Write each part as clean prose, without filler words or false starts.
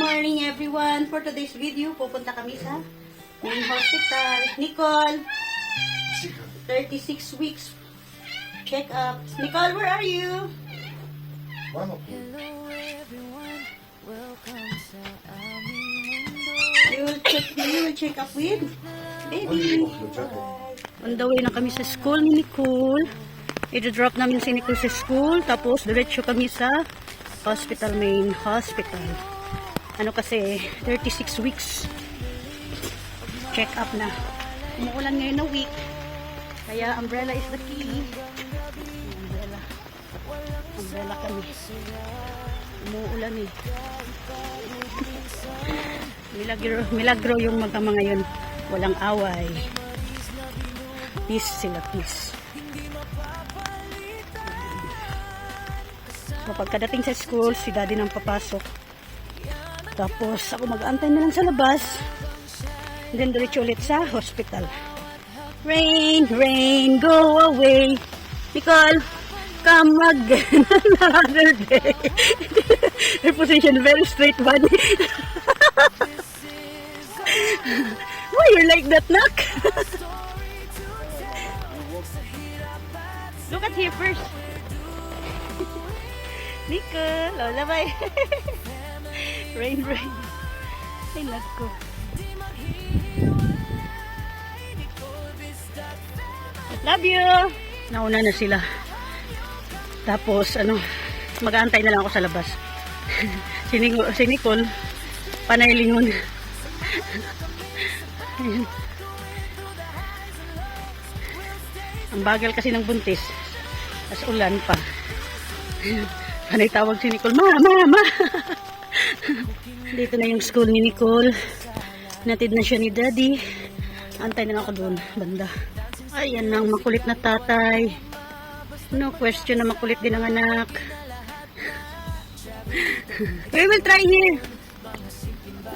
morning everyone. For today's video, pupunta kami sa main hospital. Nicole, 36 weeks check up. Nicole, where are you? Vamos. You will check up with baby. On the way na kami sa school ni Nicole. I-drop namin si Nicole sa school. Tapos, diretso kami sa hospital, main hospital. Ano kasi, 36 weeks. Check up na. Umuulan ngayon na week. Kaya, umbrella is the key. Umbrella. Umbrella kami. Umuulan eh. Milagro yung mga ngayon. Walang away. Peace sila, peace. So, pagkadating sa school, si daddy nang papasok. Tapos, ako mag-antay na lang sa labas. And then, diretso ulit sa hospital. Rain, rain, go away. Nicole, come again another day. Her position, very straight body. Why you're like that, Nak? Look at here first. Nicole, lola bye. Rain, rain. Ay, nako. Love you. Nauna na sila. Tapos, mag-aantay na lang ako sa labas. Si Nicole, panay lingon. Ang bagal kasi ng buntis. As ulan pa. Panay tawag si Nicole, Mama! Dito na yung school ni Nicole. Natid na siya ni Daddy. Antay na ako doon, banda. Ayan ang makulit na tatay. No question na makulit din ang anak. We will try here.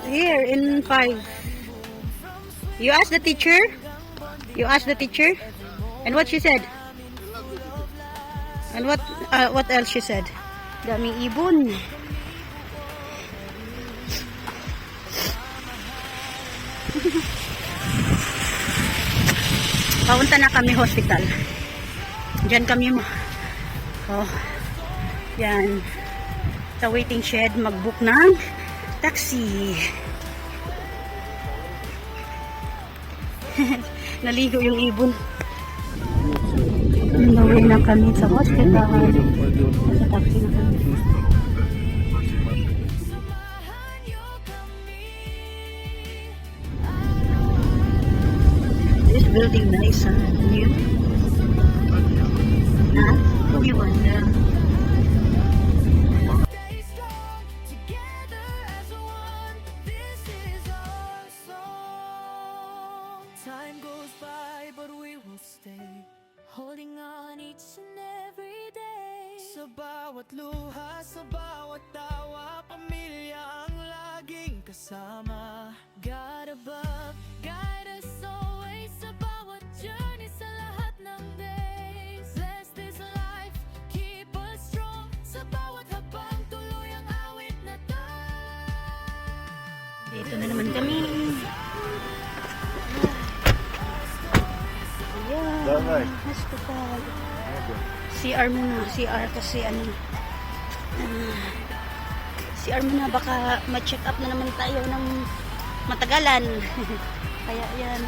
Here in 5. You ask the teacher? You ask the teacher? And what she said? And what else she said? Daming ibon. Papunta na kami hospital. Diyan kami yan. Sa waiting shed, mag-book ng taxi. Naligo yung ibon. Naway na kami sa hospital. Sa taxi na kami. This building nice, huh? New? Huh? You wonder. Time goes by, but we will stay holding on each and every day. Sa bawat luha, sa bawat tawa, pamilya ang laging kasama. God above, guide us always sa bawat journey, sa lahat ng days. Bless this life, keep us strong. Sa bawat habang tuloy ang awit na Dito na naman kami. Давай. Hospital. CR muna. CR kasi CR muna. Baka ma-check up na naman tayo ng matagalan. Kaya yan.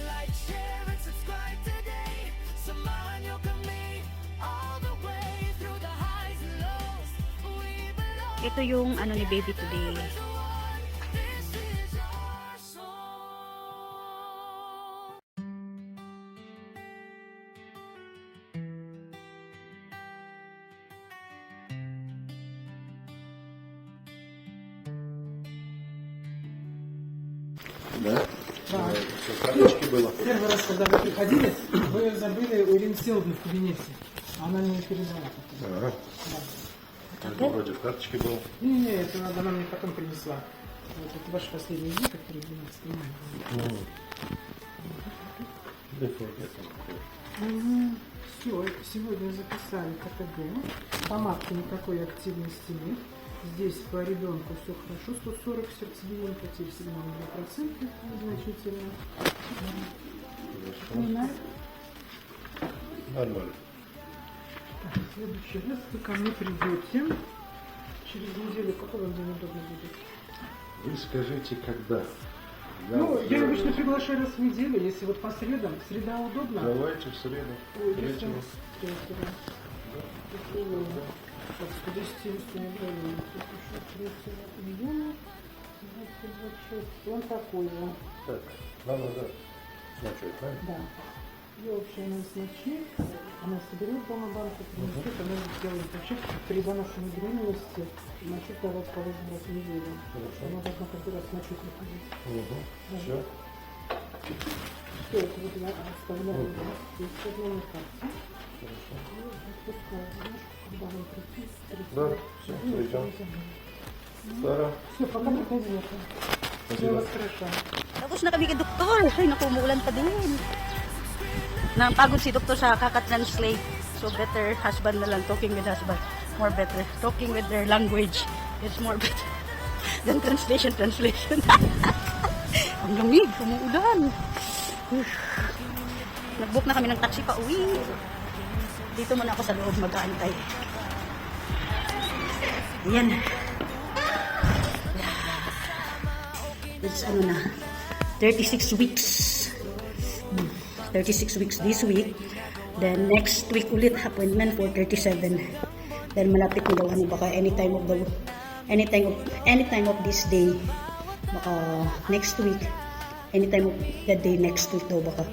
like, share, and subscribe today. Samahan niyo kami all the way through the highs and lows. We belong Ito yung ni baby today. to one. This is our song. Да? Все, карточки было. Первый раз, когда вы приходили, вы забыли у Ирины Всеволодовны в кабинете. Она мне передала. Ага. Это вроде в карточке было. Не, это она мне потом принесла. Вот это ваш последний день, который 12 мая. They forget. Все, сегодня записали КТГ. По матке никакой активности нет. Здесь по ребенку все хорошо. 140 сердцебиение, потерь сигнала 2%. Незначительно. Нормально. Так, в следующий раз вы ко мне придете. Через неделю, какой вам день удобно будет? Вы скажите, когда. Ну, я обычно приглашаю раз в неделю, если вот по средам. Среда удобна? Давайте в среду. Ой, если Вечером. третьего. Так, 110 не брали. Тут еще 3 июня. 26. Он такой же. Так, нам надо начать, правильно? Да. Я вообще она значит. Она соберет дома банку, принесет, она сделает вообще при доношенной беременности значит давать по 8 раз в неделю. Хорошо. Она должна каждый раз ночью приходить. Все. Все это вот я оставляю у вас. Есть одна на карте. Хорошо. И отпускаю. Знаешь, когда вам прийти, Да, все, придем. Сара, Все, пока приходите. Я спасибо. вас хорошо. Tapos na kami kay doktor. Ay, naku, umuulan pa din. Napagod si doktor sa kaka-translate. So, better husband na lang. Talking with husband. More better. Talking with their language. It's more better than translation. Ang lamig. Umuulan. Nag-book na kami ng taxi pa uwi. Dito muna ako sa loob mag-aantay. Ayan. It's ano na, 36 weeks. 36 weeks this week. Then next week ulit appointment for 37. Then malapit na daw ano baka anytime of this day. Baka next week. Anytime of that day next week daw baka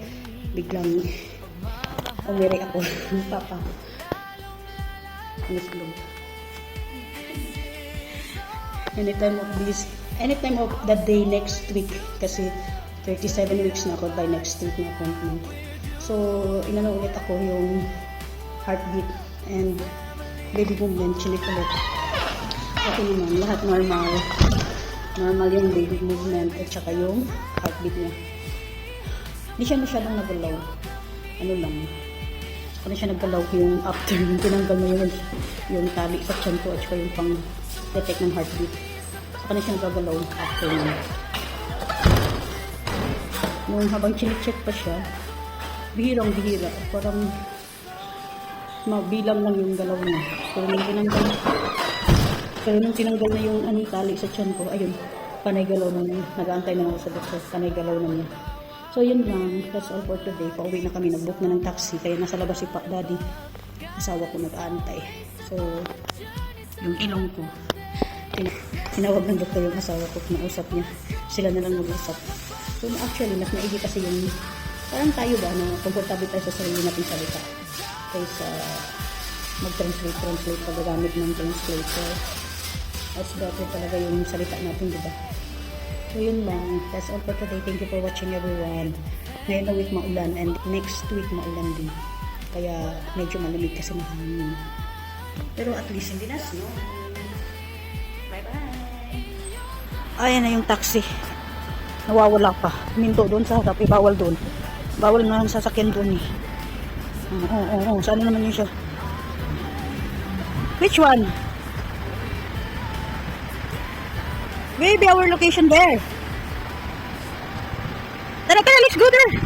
biglang umiri ako. Papa. Miss Blue. Anytime of that day next week kasi 37 weeks na ako by next week na appointment. So, inano ulit ako yung heartbeat and baby movement, chinik ulit. Okay naman, lahat normal. Normal yung baby movement at saka yung heartbeat niya. Hindi siya masyadong nagalaw. Ano lang. Ano siya nagalaw yung after yung tinanggal mo yung tali sa tiyan ko at saka yung pang detect ng heartbeat. Saka na siya nagagalaw after yun. Nung habang chinecheck pa siya, bihirang-bihira. Parang mabilang lang yung galaw niya. Pero nung tinanggal na yung tali sa tiyan ko, ayun, panay galaw na niya. Nag-aantay na ako sa doktor, panay galaw na niya. So yun lang, that's all for today. Pauwi na kami, nag-book na ng taxi. Kaya nasa labas si Daddy. Asawa ko nag-aantay. So, yung ilong ko, tinawag ng doktor yung asawa ko, kinausap niya. Sila na lang mag-usap. So actually, mas maigi kasi yung, parang tayo ba, na komportable tayo sa sarili natin salita. Kaysa mag-translate paggagamit ng translator. That's better talaga yung salita natin, diba? So yun lang. That's all for today. Thank you for watching everyone. Ngayon na week maulan and next week maulan din. Kaya medyo malamig kasi mahangin. Pero at least hindi na snow. Bye-bye! Ayan na yung taxi. Nawawala pa. Minto doon sa harap. Bawal doon. Bawal na ang sasakyan doon eh. Oo. Saan naman yun siya? Which one? Maybe our location there. Tara, let's go there.